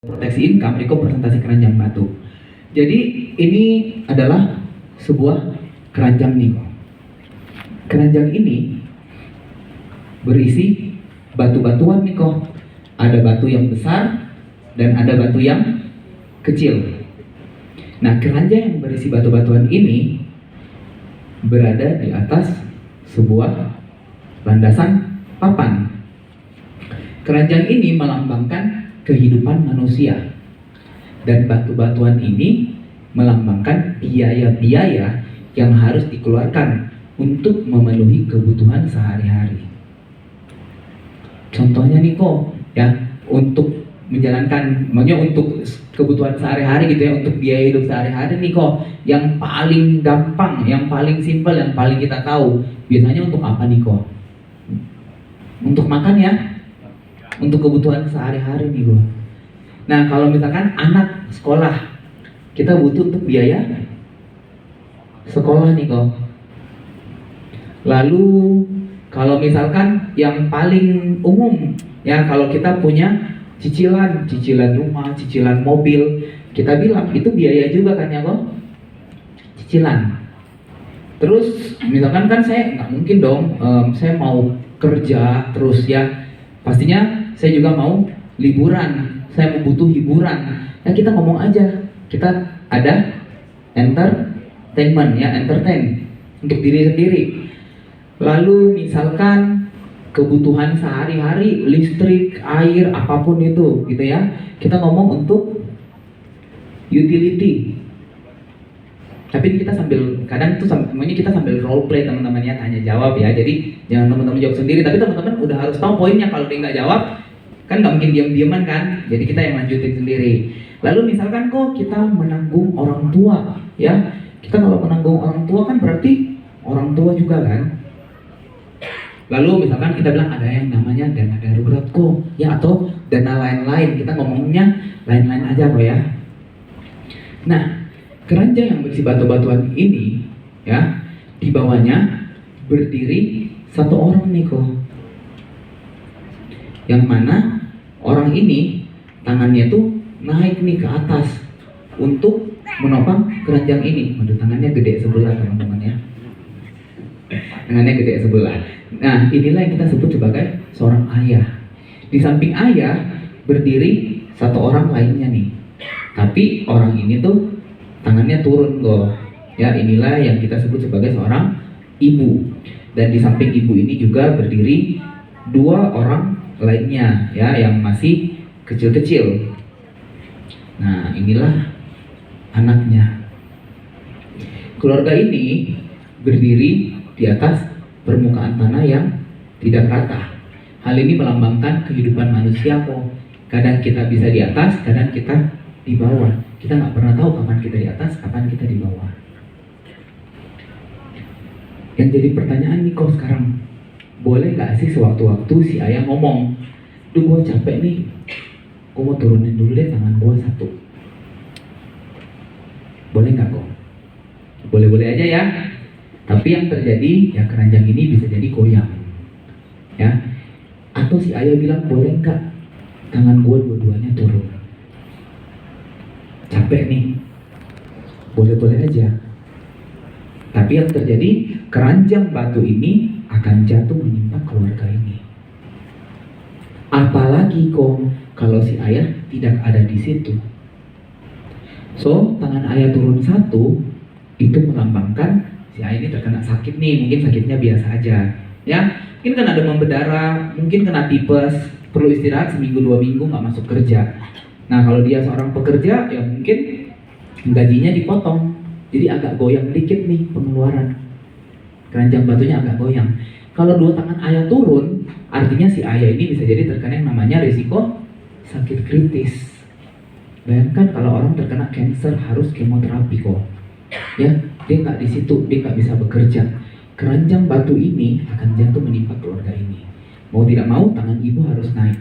Proteksi income, Riko presentasi keranjang batu. Jadi ini adalah sebuah keranjang nih. Keranjang ini berisi batu-batuan nih kok. Ada batu yang besar dan ada batu yang kecil. Nah, keranjang yang berisi batu-batuan ini berada di atas sebuah landasan papan. Keranjang ini melambangkan kehidupan manusia, dan batu-batuan ini melambangkan biaya-biaya yang harus dikeluarkan untuk memenuhi kebutuhan sehari-hari. Contohnya nih kok ya, untuk menjalankan, maksudnya untuk kebutuhan sehari-hari gitu ya, untuk biaya hidup sehari-hari nih kok, yang paling gampang, yang paling simpel, yang paling kita tahu, biasanya untuk apa nih kok? Untuk makan ya, untuk kebutuhan sehari-hari nih kok. Nah, kalau misalkan anak sekolah, kita butuh untuk biaya sekolah nih kok. Lalu kalau misalkan yang paling umum ya, kalau kita punya cicilan rumah, cicilan mobil, kita bilang itu biaya juga kan ya kok, cicilan. Terus misalkan kan saya nggak mungkin dong, saya mau kerja terus ya, pastinya saya juga mau liburan, saya mau butuh hiburan. Ya kita ngomong aja, kita ada entertainment ya, entertain untuk diri sendiri. Lalu misalkan kebutuhan sehari-hari, listrik, air, apapun itu gitu ya, kita ngomong untuk utility. Tapi kita sambil, kadang tuh semuanya kita sambil role play teman-teman ya, tanya jawab ya. Jadi jangan teman-teman jawab sendiri, tapi teman-teman udah harus tahu poinnya. Kalau dia nggak jawab, kan nggak mungkin diam-diaman kan. Jadi kita yang lanjutin sendiri. Lalu misalkan kok kita menanggung orang tua ya, kita kalau menanggung orang tua kan berarti orang tua juga kan. Lalu misalkan kita bilang ada yang namanya dana darurat kok ya, atau dana lain-lain, kita ngomongnya lain-lain aja kok ya. Nah, keranjang yang berisi batu-batuan ini ya, di bawahnya berdiri satu orang nih kok, yang mana orang ini tangannya tuh naik nih ke atas untuk menopang keranjang ini. Waduh, tangannya gede sebelah teman-teman ya, tangannya gede sebelah. Nah, inilah yang kita sebut sebagai seorang ayah. Di samping ayah berdiri satu orang lainnya nih, tapi orang ini tuh tangannya turun kok ya. Inilah yang kita sebut sebagai seorang ibu. Dan di samping ibu ini juga berdiri dua orang lainnya ya, yang masih kecil-kecil. Nah, inilah anaknya. Keluarga ini berdiri di atas permukaan tanah yang tidak rata. Hal ini melambangkan kehidupan manusia kok. Kadang kita bisa di atas, kadang kita di bawah. Kita nggak pernah tahu kapan kita di atas, kapan kita di bawah. Yang jadi pertanyaan nih kok sekarang, boleh nggak sih sewaktu-waktu si ayah ngomong, duh gue capek nih, gue mau turunin dulu deh tangan gue satu. Boleh nggak kok? Boleh-boleh aja ya. Tapi yang terjadi ya, keranjang ini bisa jadi goyang ya. Atau si ayah bilang, boleh nggak tangan gue dua-duanya turun, capek nih. Boleh-boleh aja. Tapi yang terjadi, keranjang batu ini akan jatuh menimpa keluarga ini. Apalagi kok kalau si ayah tidak ada di situ. So, tangan ayah turun satu, itu melambangkan si ayah ini terkena sakit nih. Mungkin sakitnya biasa aja ya, mungkin kena demam berdarah, mungkin kena tipes, perlu istirahat seminggu 2 minggu nggak masuk kerja. Nah, kalau dia seorang pekerja ya mungkin gajinya dipotong, jadi agak goyang dikit nih pengeluaran, keranjang batunya agak goyang. Kalau dua tangan ayah turun, artinya si ayah ini bisa jadi terkena yang namanya risiko sakit kritis. Bayangkan kalau orang terkena cancer harus kemoterapi kok ya, dia nggak di situ, dia nggak bisa bekerja. Keranjang batu ini akan jatuh menimpa keluarga ini. Mau tidak mau tangan ibu harus naik.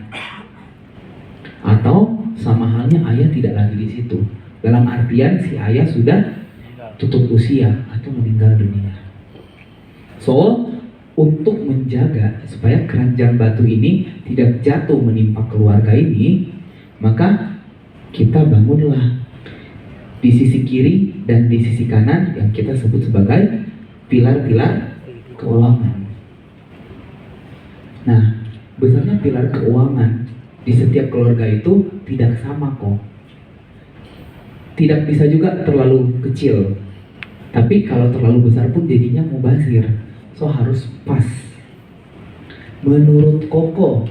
Atau sama halnya ayah tidak lagi di situ. Dalam artian si ayah sudah tutup usia atau meninggal dunia. So, untuk menjaga supaya keranjang batu ini tidak jatuh menimpa keluarga ini, maka kita bangunlah di sisi kiri dan di sisi kanan yang kita sebut sebagai pilar-pilar keuangan. Nah, besarnya pilar keuangan di setiap keluarga itu tidak sama kok. Tidak bisa juga terlalu kecil. Tapi kalau terlalu besar pun jadinya mubazir. So harus pas. Menurut Koko,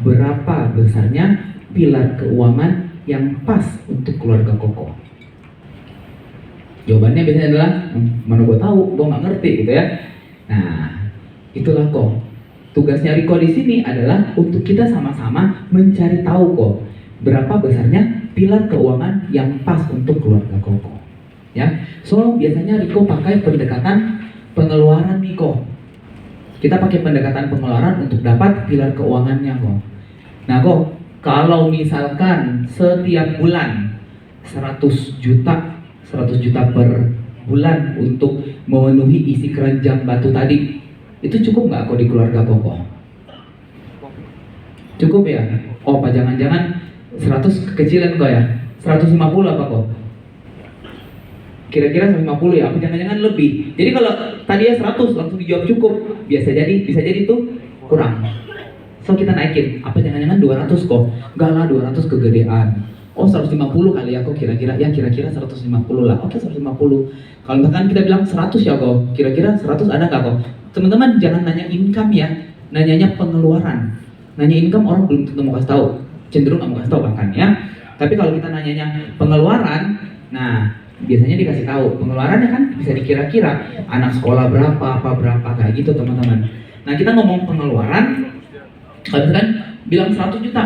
berapa besarnya pilar keuangan yang pas untuk keluarga Koko? Jawabannya biasanya adalah, mana gue tahu, gue nggak ngerti gitu ya. Nah, itulah kok. Tugasnya Riko di sini adalah untuk kita sama-sama mencari tahu kok berapa besarnya pilar keuangan yang pas untuk keluarga Koko. Ya, so biasanya Riko pakai pendekatan pengeluaran nih kok. Kita pakai pendekatan pengeluaran untuk dapat pilar keuangannya kok. Nah kok, kalau misalkan setiap bulan 100 juta per bulan untuk memenuhi isi keranjang batu tadi, itu cukup nggak kok di keluarga Koko? Cukup ya? Oh, apa jangan-jangan 100 kekecilan kok ya? 150 apa kok? Kira-kira 150 ya? Apa jangan-jangan lebih? Jadi kalau tadi ya 100 langsung dijawab cukup, bisa jadi tuh kurang. So kita naikin, apa jangan-jangan 200 kok? Enggak lah, 200 kegedean. Oh 150 kali ya kok kira-kira, ya kira-kira 150 lah. Oke 150. Kalau misalkan kita bilang 100 ya kok, kira-kira 100 ada nggak kok? Teman-teman jangan nanya income ya, nanyanya pengeluaran. Nanya income orang belum tentu mau kasih tahu, cenderung nggak mau kasih tahu bahkan ya. Tapi kalau kita nanyanya pengeluaran, nah biasanya dikasih tahu. Pengeluarannya kan bisa dikira-kira, anak sekolah berapa, apa berapa kayak gitu teman-teman. Nah kita ngomong pengeluaran, kalau misalkan bilang 100 juta,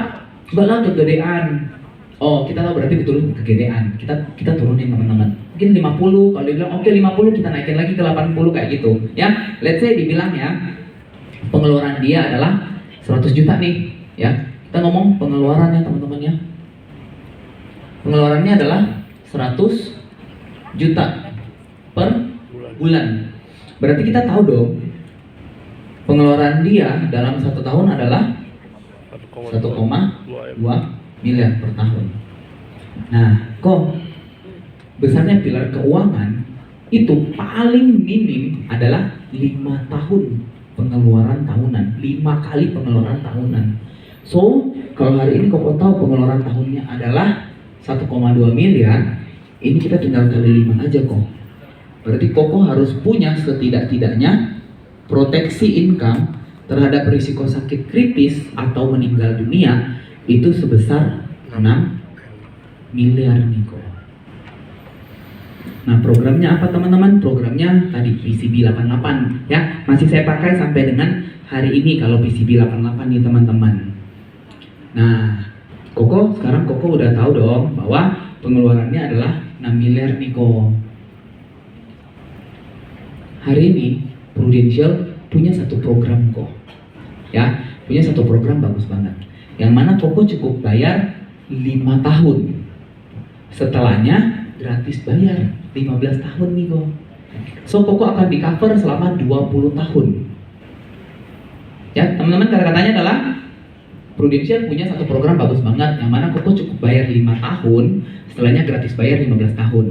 enggak lah kegedean. Oh, kita tahu berarti betul kegedean. Kita turunin teman-teman. Mungkin 50, kalau dia bilang oke 50 kita naikin lagi ke 80 kayak gitu. Ya, let's say dibilang ya pengeluaran dia adalah 100 juta nih, ya. Kita ngomong pengeluarannya teman-teman ya. Pengeluarannya adalah 100 juta per bulan. Berarti kita tahu dong pengeluaran dia dalam 1 tahun adalah 1,2 miliar per tahun. Nah, kok besarnya pilar keuangan itu paling minim adalah 5 tahun pengeluaran tahunan, 5 kali pengeluaran tahunan. So, kalau hari ini Koko tahu pengeluaran tahunnya adalah 1,2 miliar, ini kita tinggal kali 5 aja kok. Berarti Koko harus punya setidak-tidaknya proteksi income terhadap risiko sakit kritis atau meninggal dunia itu sebesar 6 miliar nih kok. Nah programnya apa teman-teman? Programnya tadi PCB 88 ya, masih saya pakai sampai dengan hari ini kalau PCB 88 nih teman-teman. Nah sekarang Koko udah tahu dong bahwa pengeluarannya adalah 6 miliar nih kok. Hari ini Prudential punya satu program kok, ya punya satu program bagus banget. Yang mana Koko cukup bayar 5 tahun. Setelahnya gratis bayar 15 tahun nih kok. So Koko akan di cover selama 20 tahun. Ya teman-teman, kata-katanya adalah Prudential punya satu program bagus banget. Yang mana Koko cukup bayar 5 tahun. Setelahnya gratis bayar 15 tahun.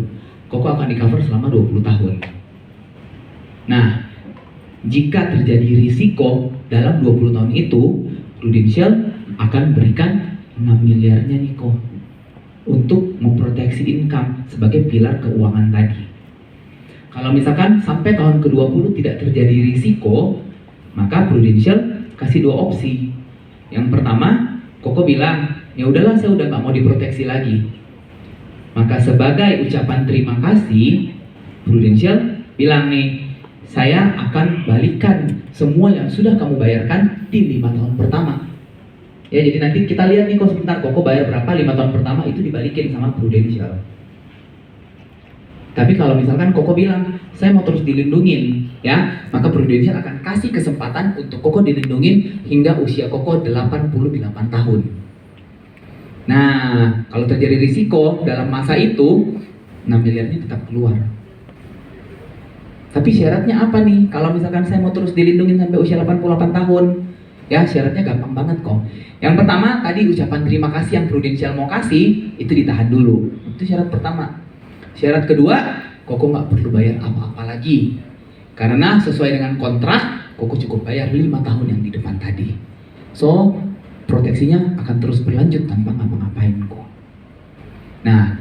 Koko akan di cover selama 20 tahun. Nah, jika terjadi risiko dalam 20 tahun itu, Prudential akan berikan 6 miliarnya nih kok untuk memproteksi income sebagai pilar keuangan tadi. Kalau misalkan sampai tahun ke-20 tidak terjadi risiko, maka Prudential kasih 2 opsi. Yang pertama, Koko bilang, ya udahlah saya udah nggak mau diproteksi lagi. Maka sebagai ucapan terima kasih, Prudential bilang nih, saya akan balikan semua yang sudah kamu bayarkan di 5 tahun pertama. Ya, jadi nanti kita lihat nih kok sebentar Koko bayar berapa 5 tahun pertama itu dibalikin sama Prudential. Tapi kalau misalkan Koko bilang saya mau terus dilindungin, ya, maka Prudential akan kasih kesempatan untuk Koko dilindungin hingga usia Koko 88 tahun. Nah, kalau terjadi risiko dalam masa itu, 6 miliarnya tetap keluar. Tapi syaratnya apa nih? Kalau misalkan saya mau terus dilindungin sampai usia 88 tahun, Ya, syaratnya gampang banget kok. Yang pertama tadi ucapan terima kasih yang Prudential mau kasih itu ditahan dulu. Itu syarat pertama. Syarat kedua, Koko nggak perlu bayar apa-apa lagi. Karena sesuai dengan kontrak, Koko cukup bayar 5 tahun yang di depan tadi. So, proteksinya akan terus berlanjut tanpa ngapa-ngapain kok. Nah,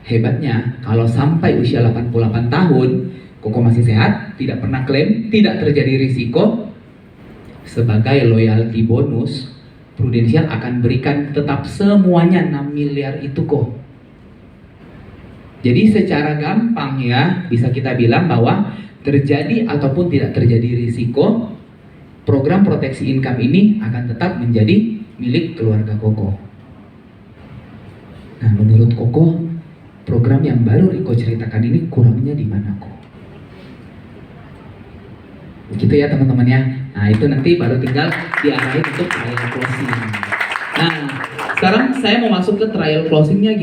hebatnya kalau sampai usia 88 tahun, Koko masih sehat, tidak pernah klaim, tidak terjadi risiko, sebagai loyalty bonus, Prudential akan berikan tetap semuanya 6 miliar itu kok. Jadi secara gampang ya, bisa kita bilang bahwa terjadi ataupun tidak terjadi risiko, program proteksi income ini akan tetap menjadi milik keluarga Koko. Nah, menurut Koko, program yang baru Riko ceritakan ini kurangnya di mana kok? Gitu ya teman-teman ya. Nah, itu nanti baru tinggal diarahin untuk trial closing. Nah, sekarang saya mau masuk ke trial closingnya.